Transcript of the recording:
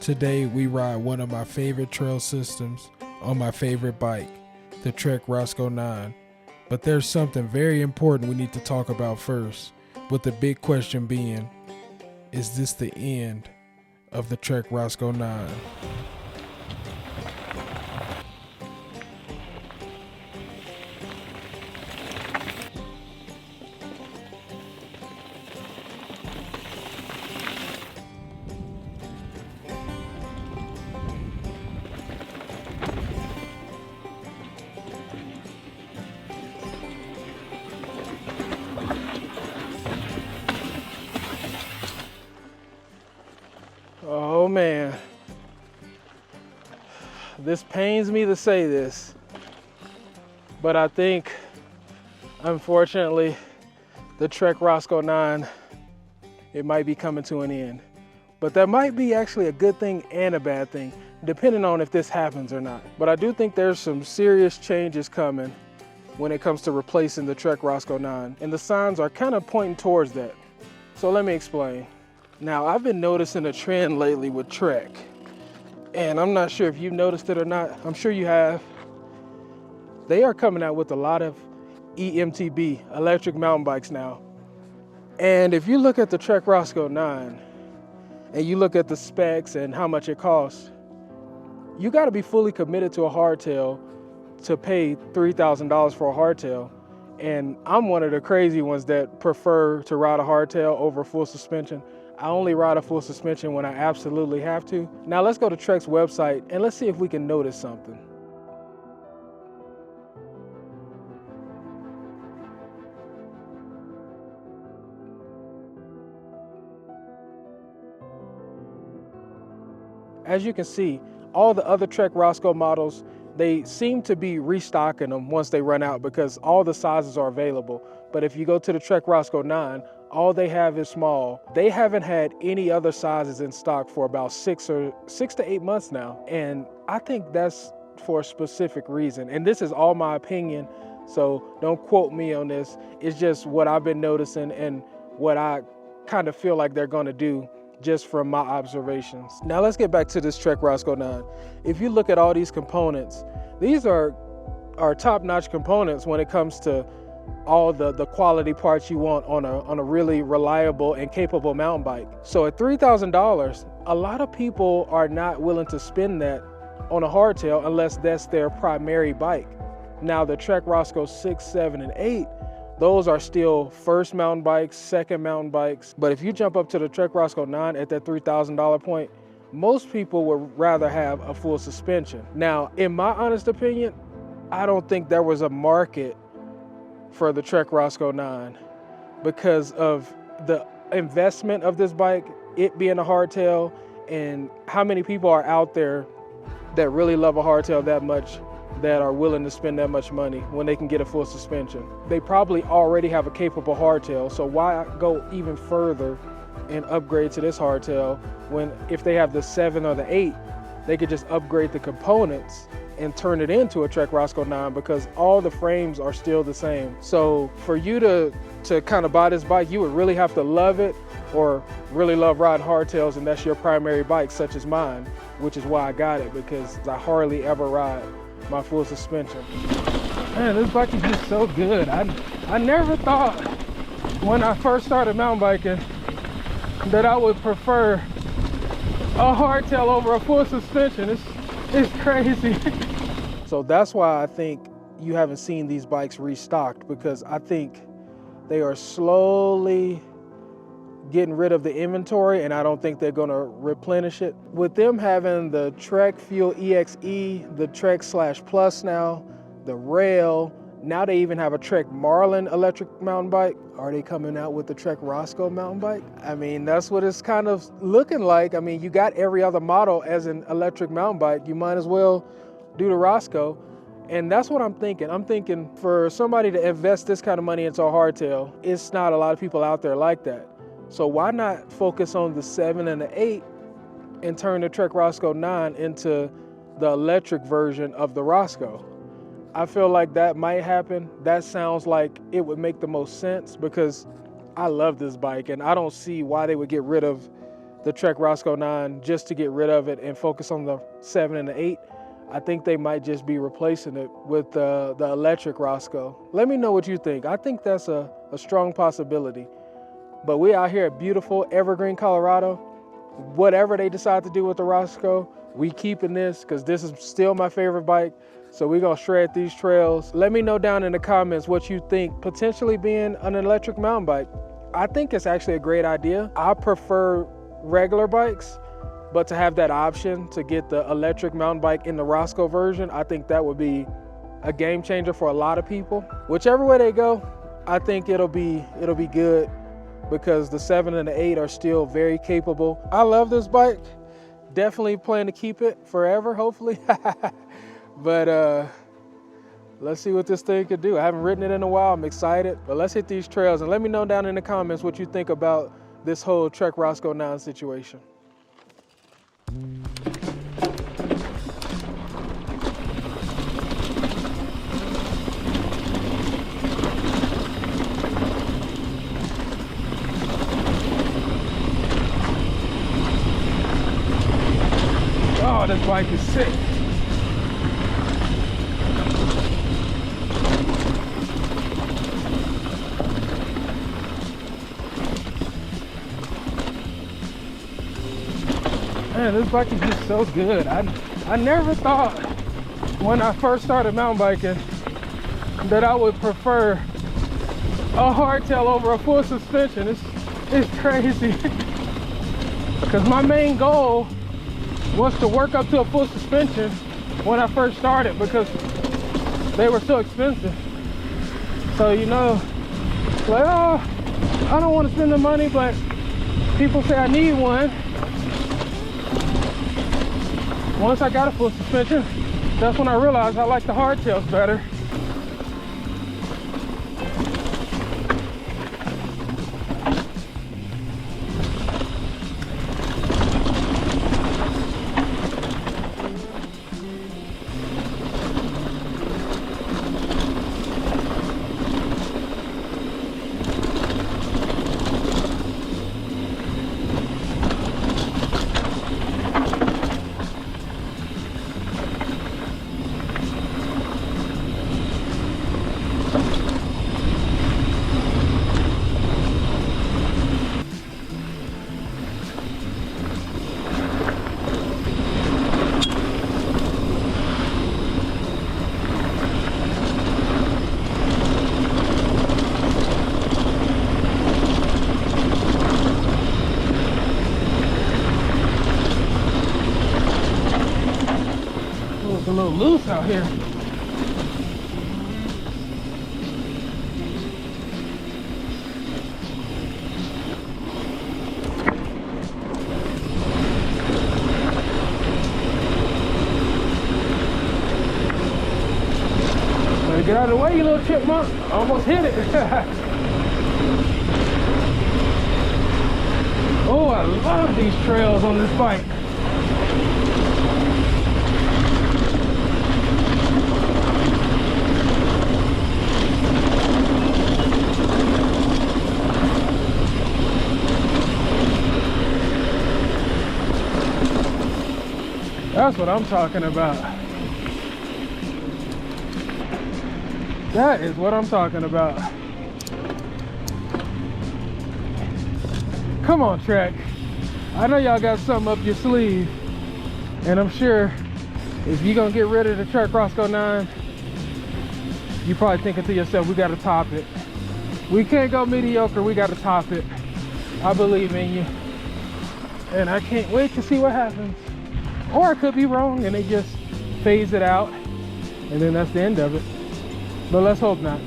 Today we ride one of my favorite trail systems on my favorite bike, the Trek Roscoe 9. But there's something very important we need to talk about first, with the big question being, is this the end of the Trek Roscoe 9? Oh man, this pains me to say this, but I think, unfortunately, the Trek Roscoe 9, it might be coming to an end. But that might be actually a good thing and a bad thing, depending on if this happens or not. But I do think there's some serious changes coming when it comes to replacing the Trek Roscoe 9, and the signs are kind of pointing towards that. So let me explain. Now, I've been noticing a trend lately with Trek, and I'm not sure if you've noticed it or not. I'm sure you have. They are coming out with a lot of EMTB, electric mountain bikes now. And if you look at the Trek Roscoe 9, and you look at the specs and how much it costs, you gotta be fully committed to a hardtail to pay $3,000 for a hardtail. And I'm one of the crazy ones that prefer to ride a hardtail over full suspension. I only ride a full suspension when I absolutely have to. Now let's go to Trek's website and let's see if we can notice something. As you can see, all the other Trek Roscoe models, they seem to be restocking them once they run out because all the sizes are available. But if you go to the Trek Roscoe 9, all they have is small. They haven't had any other sizes in stock for about 6 to 8 months now. And I think that's for a specific reason. And this is all my opinion, so don't quote me on this. It's just what I've been noticing and what I kind of feel like they're gonna do just from my observations. Now let's get back to this Trek Roscoe 9. If you look at all these components, these are top-notch components when it comes to all the quality parts you want on a really reliable and capable mountain bike. So at $3,000, a lot of people are not willing to spend that on a hardtail unless that's their primary bike. Now the Trek Roscoe 6, 7, and 8, those are still first mountain bikes, second mountain bikes. But if you jump up to the Trek Roscoe 9 at that $3,000 point, most people would rather have a full suspension. Now, in my honest opinion, I don't think there was a market for the Trek Roscoe 9 because of the investment of this bike, it being a hardtail, and how many people are out there that really love a hardtail that much that are willing to spend that much money when they can get a full suspension. They probably already have a capable hardtail, so why go even further and upgrade to this hardtail when if they have the 7 or the 8, they could just upgrade the components and turn it into a Trek Roscoe 9 because all the frames are still the same. So for you to kind of buy this bike, you would really have to love it or really love riding hardtails, and that's your primary bike, such as mine, which is why I got it, because I hardly ever ride my full suspension. Man, this bike is just so good. I never thought when I first started mountain biking that I would prefer a hardtail over a full suspension. It's crazy. So that's why I think you haven't seen these bikes restocked, because I think they are slowly getting rid of the inventory, and I don't think they're gonna replenish it. With them having the Trek Fuel EXE, the Trek Slash Plus now, the Rail, now they even have a Trek Marlin electric mountain bike. Are they coming out with the Trek Roscoe mountain bike? I mean, that's what it's kind of looking like. I mean, you got every other model as an electric mountain bike. You might as well do the Roscoe. And that's what I'm thinking. I'm thinking for somebody to invest this kind of money into a hardtail, it's not a lot of people out there like that. So why not focus on the 7 and the 8 and turn the Trek Roscoe 9 into the electric version of the Roscoe? I feel like that might happen. That sounds like it would make the most sense because I love this bike and I don't see why they would get rid of the Trek Roscoe 9 just to get rid of it and focus on the 7 and the 8. I think they might just be replacing it with the electric Roscoe. Let me know what you think. I think that's a strong possibility. But we out here at beautiful Evergreen, Colorado. Whatever they decide to do with the Roscoe, we keeping this because this is still my favorite bike. So we're gonna shred these trails. Let me know down in the comments what you think potentially being an electric mountain bike. I think it's actually a great idea. I prefer regular bikes, but to have that option to get the electric mountain bike in the Roscoe version, I think that would be a game changer for a lot of people. Whichever way they go, I think it'll be good because the 7 and the 8 are still very capable. I love this bike. Definitely plan to keep it forever, hopefully. But let's see what this thing could do. I haven't ridden it in a while. I'm excited, but let's hit these trails and let me know down in the comments what you think about this whole Trek Roscoe 9 situation. Oh, this bike is sick. Man, this bike is just so good. I never thought when I first started mountain biking that I would prefer a hardtail over a full suspension. It's crazy. Because my main goal was to work up to a full suspension when I first started because they were so expensive. So, you know, like, oh, I don't want to spend the money, but people say I need one. Once I got a full suspension, that's when I realized I like the hardtails better. It's a little loose out here. Better get out of the way, you little chipmunk. Almost hit it. Oh, I love these trails on this bike. That's what I'm talking about. That is what I'm talking about. Come on, Trek. I know y'all got something up your sleeve. And I'm sure if you're gonna get rid of the Trek Roscoe 9, you're probably thinking to yourself, we gotta top it. We can't go mediocre, we gotta top it. I believe in you. And I can't wait to see what happens. Or I could be wrong and they just phase it out and then that's the end of it. But let's hope not.